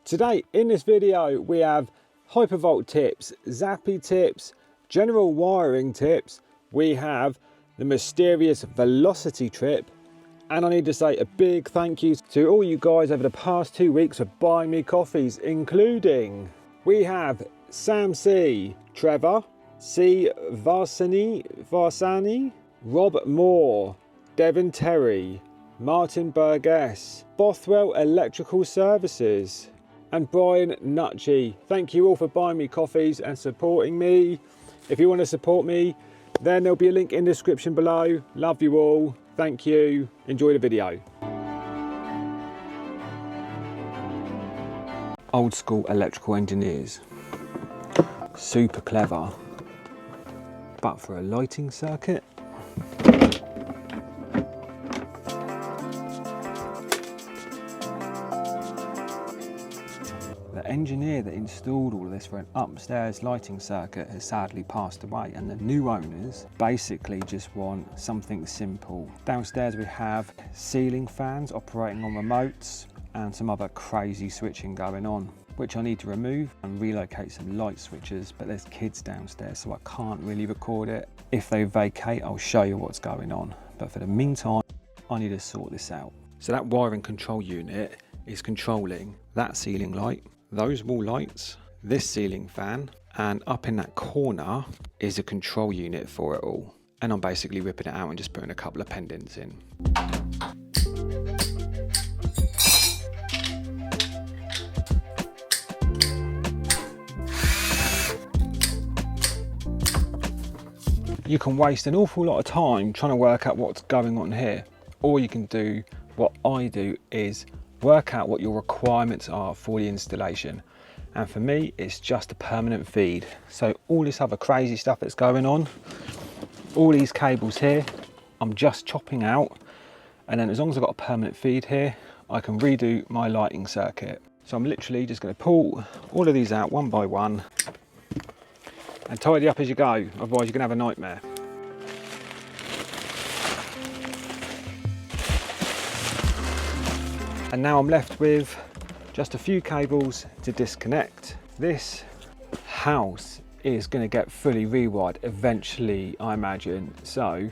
Today in this video we have Hypervolt tips, Zappy tips, general wiring tips, we have the mysterious velocity trip, and I need to say a big thank you to all you guys over the past 2 weeks for buying me coffees, including we have Sam C, Trevor, C Varsani, Rob Moore, Devin Terry, Martin Burgess, Bothwell Electrical Services, and Brian Nutchy. Thank you all for buying me coffees and supporting me. If you want to support me, then there'll be a link in the description below. Love you all. Thank you. Enjoy the video. Old school electrical engineers. Super clever. But for a lighting circuit, the engineer that installed all of this for an upstairs lighting circuit has sadly passed away, and the new owners basically just want something simple. Downstairs we have ceiling fans operating on remotes and some other crazy switching going on, which I need to remove and relocate some light switches, but there's kids downstairs so I can't really record it. If they vacate, I'll show you what's going on, but for the meantime I need to sort this out. So that wiring control unit is controlling that ceiling light, those wall lights, this ceiling fan, and up in that corner is a control unit for it all. And I'm basically ripping it out and just putting a couple of pendants in. You can waste an awful lot of time trying to work out what's going on here, or you can do what I do, is work out what your requirements are for the installation. And for me, it's just a permanent feed. So all this other crazy stuff that's going on, all these cables here, I'm just chopping out, and then as long as I've got a permanent feed here, I can redo my lighting circuit. So I'm literally just going to pull all of these out one by one and tidy up as you go, otherwise you're gonna have a nightmare. And now I'm left with just a few cables to disconnect. This house is gonna get fully rewired eventually, I imagine. So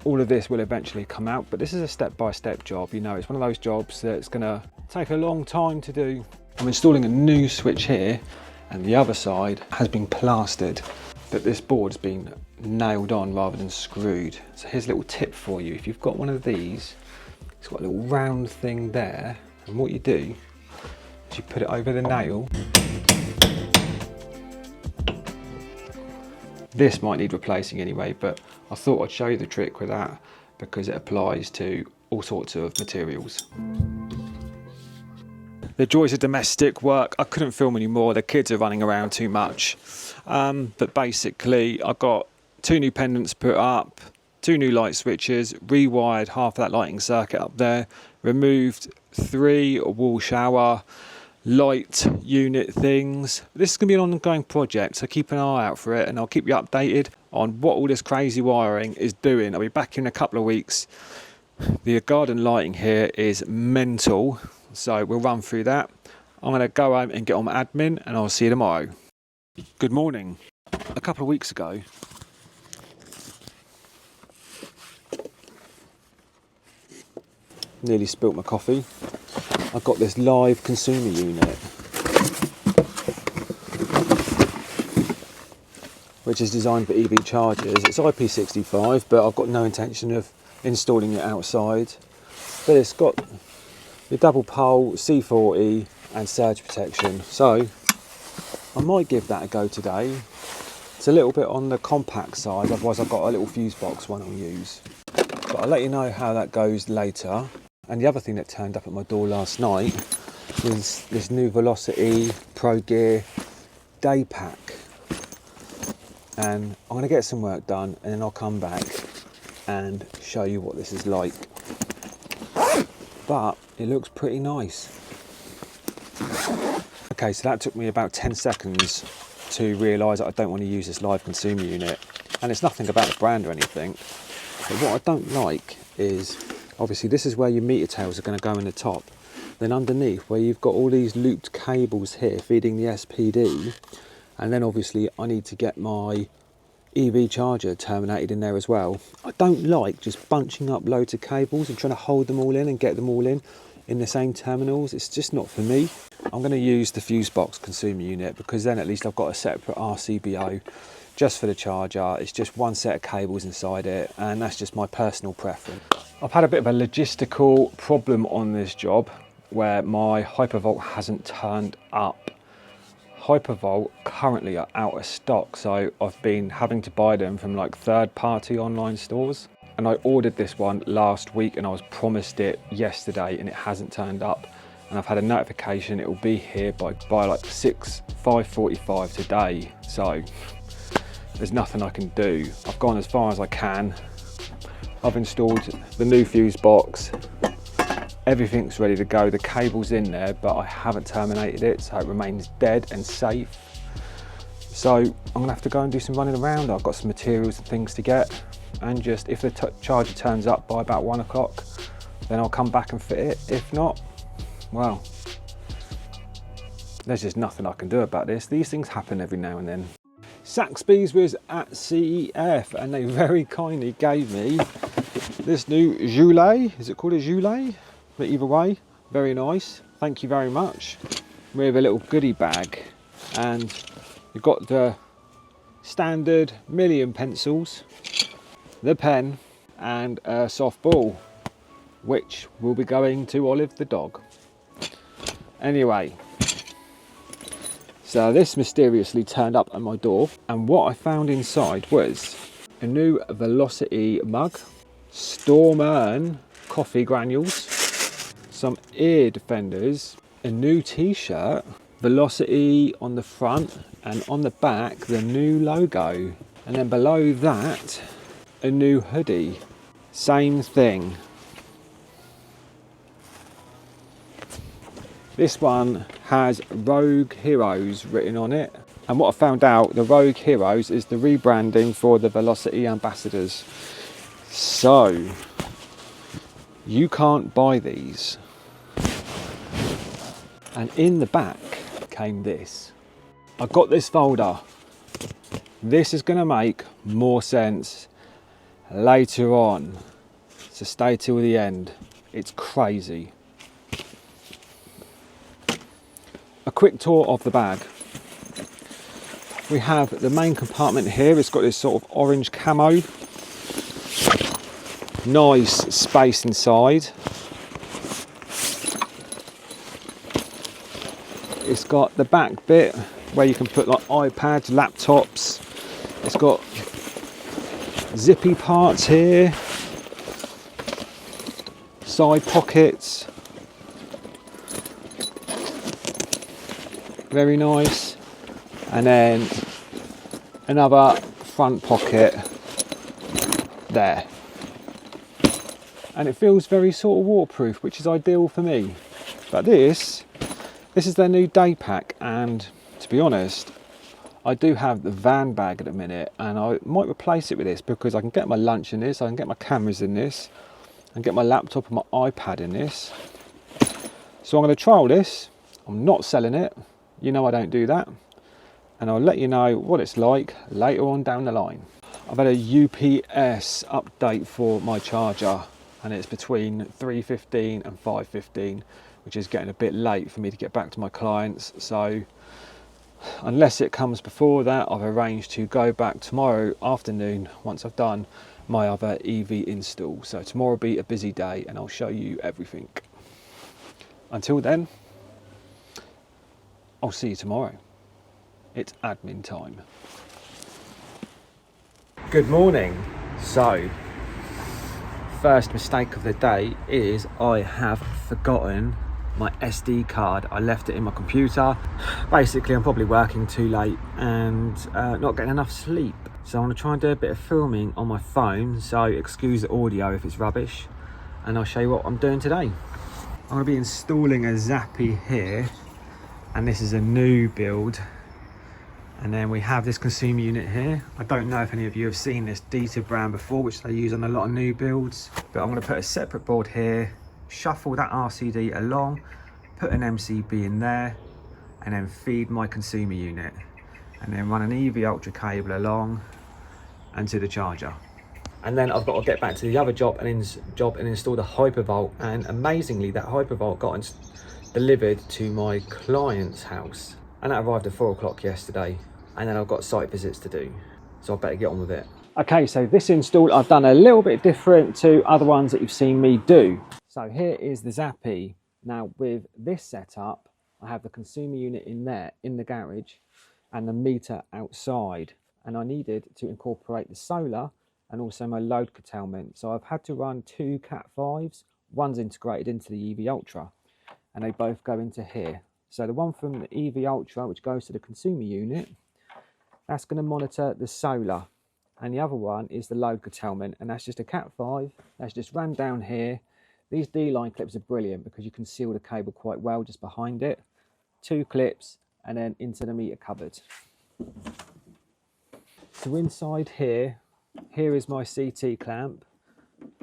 all of this will eventually come out, but this is a step-by-step job. You know, it's one of those jobs that's gonna take a long time to do. I'm installing a new switch here, and the other side has been plastered, but this board's been nailed on rather than screwed. So here's a little tip for you. If you've got one of these, it's got a little round thing there, and what you do is you put it over the nail. This might need replacing anyway, but I thought I'd show you the trick with that because it applies to all sorts of materials. The joys of domestic work. I couldn't film anymore, the kids are running around too much. But basically I've got 2 new pendants put up, 2 new light switches, rewired half of that lighting circuit up there, removed 3 wall shower light unit things. This is going to be an ongoing project, so keep an eye out for it, and I'll keep you updated on what all this crazy wiring is doing. I'll be back in a couple of weeks. The garden lighting here is mental, so we'll run through that. I'm going to go home and get on my admin, and I'll see you tomorrow. Good morning. A couple of weeks ago, nearly spilt my coffee. I've got this live consumer unit, which is designed for EV chargers. It's IP65, but I've got no intention of installing it outside. But it's got the double pole, C40 and surge protection, so I might give that a go today. It's a little bit on the compact side, otherwise I've got a little fuse box one I'll use, but I'll let you know how that goes later. And the other thing that turned up at my door last night is this new Velocity Pro Gear day pack, and I'm going to get some work done and then I'll come back and show you what this is like. But it looks pretty nice. Okay, so that took me about 10 seconds to realise that I don't want to use this live consumer unit, and it's nothing about the brand or anything, but what I don't like is, obviously this is where your meter tails are going to go in the top. then underneath where you've got all these looped cables here feeding the SPD, and then obviously I need to get my EV charger terminated in there as well. I don't like just bunching up loads of cables and trying to hold them all in and get them all in the same terminals. It's just not for me. I'm going to use the fuse box consumer unit, because then at least I've got a separate RCBO just for the charger. It's just one set of cables inside it, and that's just my personal preference. I've had a bit of a logistical problem on this job where my Hypervolt hasn't turned up. Hypervolt currently are out of stock, so I've been having to buy them from like third-party online stores, and I ordered this one last week and I was promised it yesterday and it hasn't turned up, and I've had a notification it will be here by like 5:45 today, so there's nothing I can do. I've gone as far as I can. I've installed the new fuse box. Everything's ready to go. The cable's in there, but I haven't terminated it, so it remains dead and safe. So I'm gonna have to go and do some running around. I've got some materials and things to get, and just if the charger turns up by about 1 o'clock, then I'll come back and fit it. If not, well, there's just nothing I can do about this. These things happen every now and then. Saxby's was at CEF, and they very kindly gave me this new gilet. Is it called a gilet? But either way, very nice. Thank you very much. With a little goodie bag, and you've got the standard million pencils, the pen, and a soft ball, which will be going to Olive the dog. Anyway, so this mysteriously turned up at my door, and what I found inside was a new Velocity mug, Storm coffee granules, some ear defenders, a new t-shirt, Velocity on the front, and on the back the new logo, and then below that a new hoodie, same thing. This one has Rogue Heroes written on it, and what I found out, the Rogue Heroes is the rebranding for the Velocity ambassadors. So you can't buy these. And in the back came this. I got this folder. This is going to make more sense later on, so stay till the end. It's crazy. A quick tour of the bag. We have the main compartment here. It's got this sort of orange camo. Nice space inside. It's got the back bit where you can put like iPads, laptops. It's got zippy parts here, side pockets, very nice, and then another front pocket there, and it feels very sort of waterproof, which is ideal for me. But this is their new day pack, and to be honest, I do have the van bag at the minute, and I might replace it with this because I can get my lunch in this, I can get my cameras in this, and get my laptop and my iPad in this. So I'm going to trial this. I'm not selling it, you know I don't do that, and I'll let you know what it's like later on down the line. I've had a UPS update for my charger, and it's between 3:15 and 5:15, which is getting a bit late for me to get back to my clients. So unless it comes before that, I've arranged to go back tomorrow afternoon once I've done my other EV install. So tomorrow will be a busy day, and I'll show you everything. Until then, I'll see you tomorrow. It's admin time. Good morning. So, first mistake of the day is I have forgotten my SD card. I left it in my computer. Basically, I'm probably working too late and not getting enough sleep. So I'm gonna try and do a bit of filming on my phone, so excuse the audio if it's rubbish, and I'll show you what I'm doing today. I'm gonna be installing a Zappy here, and this is a new build. And then we have this consumer unit here. I don't know if any of you have seen this Dita brand before, which they use on a lot of new builds, but I'm gonna put a separate board here, shuffle that RCD along, put an MCB in there, and then feed my consumer unit, and then run an EV Ultra cable along and to the charger. And then I've got to get back to the other job and install the Hypervolt. And amazingly, that Hypervolt got delivered to my client's house, and that arrived at 4 o'clock yesterday. And then I've got site visits to do, so I better get on with it. Okay, so this install I've done a little bit different to other ones that you've seen me do. So here is the Zappy. Now with this setup, I have the consumer unit in there, in the garage, and the meter outside. And I needed to incorporate the solar and also my load curtailment. So I've had to run 2 Cat 5s. One's integrated into the EV Ultra, and they both go into here. So the one from the EV Ultra, which goes to the consumer unit, that's going to monitor the solar. And the other one is the load curtailment, and that's just a Cat 5 that's just run down here. These D-line clips are brilliant because you can seal the cable quite well just behind it. 2 clips and then into the meter cupboard. So inside here is my CT clamp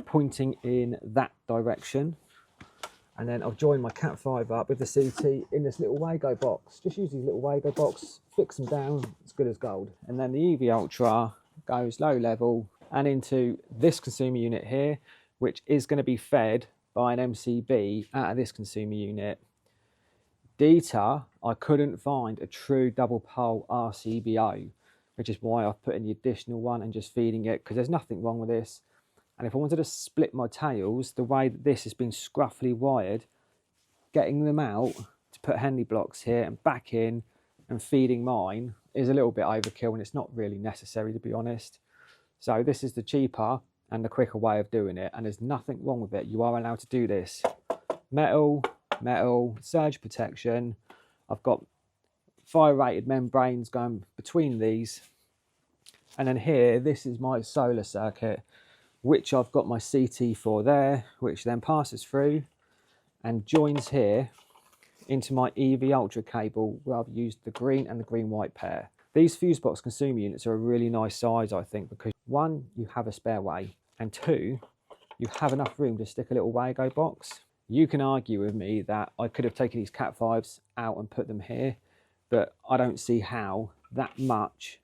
pointing in that direction. And then I've joined my Cat 5 up with the CT in this little Wago box. Just use these little Wago box, fix them down, it's good as gold. And then the EV Ultra goes low level and into this consumer unit here, which is going to be fed by an MCB out of this consumer unit. DETA, I couldn't find a true double pole RCBO, which is why I've put in the additional one and just feeding it, because there's nothing wrong with this. And if I wanted to split my tails, the way that this has been scruffily wired, getting them out to put Henley blocks here and back in and feeding mine is a little bit overkill, and it's not really necessary, to be honest. So this is the cheaper and the quicker way of doing it, and there's nothing wrong with it. You are allowed to do this. Metal, surge protection. I've got fire rated membranes going between these. And then here, this is my solar circuit, which I've got my CT for there, which then passes through and joins here into my EV Ultra cable, where I've used the green and the green-white pair. These fuse box consumer units are a really nice size, I think, because 1, you have a spare way, and 2, you have enough room to stick a little Wago box. You can argue with me that I could have taken these Cat 5s out and put them here, but I don't see how that much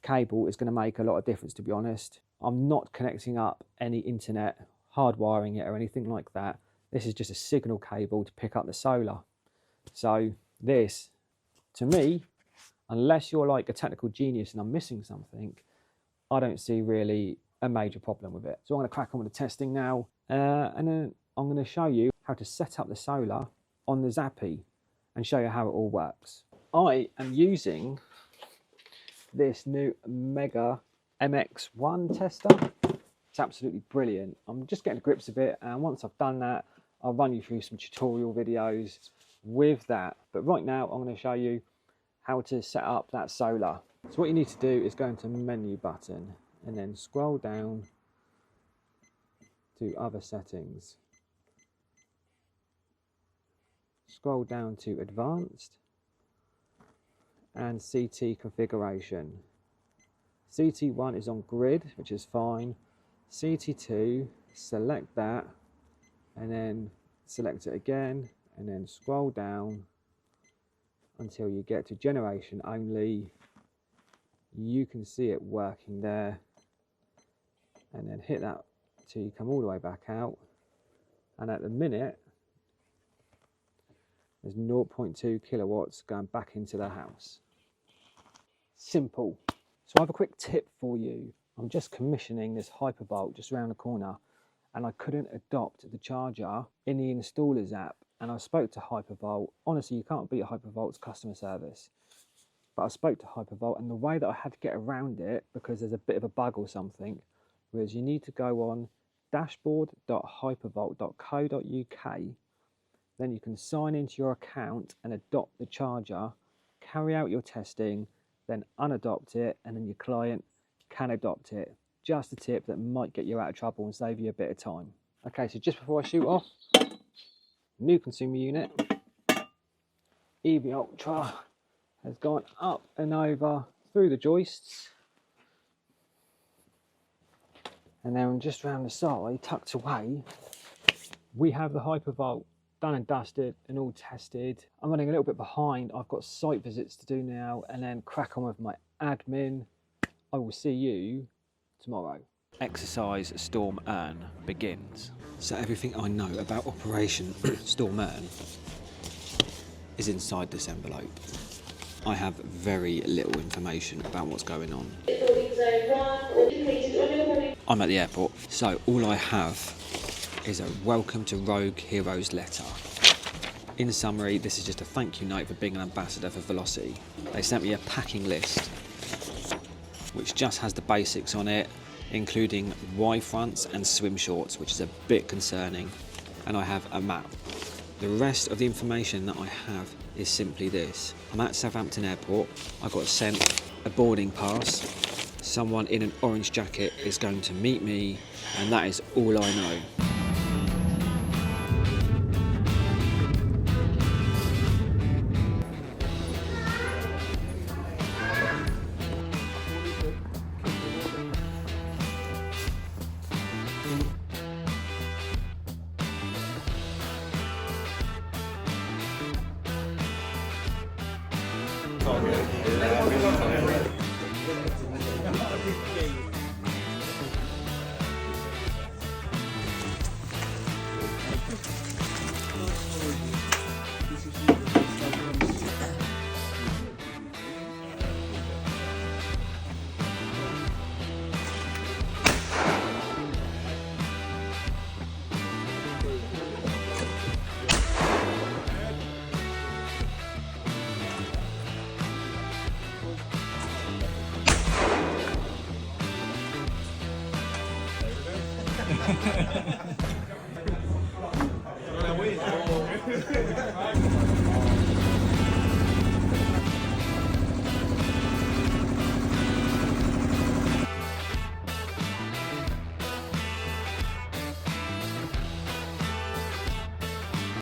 cable is going to make a lot of difference, to be honest. I'm not connecting up any internet, hardwiring it or anything like that. This is just a signal cable to pick up the solar. So this, to me, unless you're like a technical genius and I'm missing something, I don't see really a major problem with it. So I'm going to crack on with the testing now, and then I'm going to show you how to set up the solar on the Zappy and show you how it all works. I am using this new Mega MX1 tester. It's absolutely brilliant. I'm just getting the grips of it, and once I've done that, I'll run you through some tutorial videos with that. But right now, I'm going to show you how to set up that solar. So what you need to do is go into menu button and then scroll down to other settings. Scroll down to advanced and CT configuration. CT1 is on grid, which is fine. CT2, select that and then select it again, and then scroll down until you get to generation only. You can see it working there, and then hit that till you come all the way back out, and at the minute there's 0.2 kilowatts going back into the house. Simple. So I have a quick tip for you. I'm just commissioning this Hypervolt just around the corner, and I couldn't adopt the charger in the installers app, and I spoke to Hypervolt. Honestly, you can't beat Hypervolt's customer service. But I spoke to Hypervolt, and the way that I had to get around it, because there's a bit of a bug or something, was you need to go on dashboard.hypervolt.co.uk. Then you can sign into your account and adopt the charger, carry out your testing, then unadopt it, and then your client can adopt it. Just a tip that might get you out of trouble and save you a bit of time. Okay, so just before I shoot off, new consumer unit, EV Ultra has gone up and over through the joists, and then just round the side, tucked away, we have the Hypervolt. done and dusted and all tested. I'm running a little bit behind. I've got site visits to do now and then crack on with my admin. I will see you tomorrow. Exercise Storm Urn begins. So everything I know about Operation Storm Urn is inside this envelope. I have very little information about what's going on. I'm at the airport, so all I have is a welcome to Rogue Heroes letter. In summary, this is just a thank you note for being an ambassador for Velocity. They sent me a packing list, which just has the basics on it, including Y fronts and swim shorts, which is a bit concerning. And I have a map. The rest of the information that I have is simply this. I'm at Southampton Airport. I got sent a boarding pass. Someone in an orange jacket is going to meet me, and that is all I know.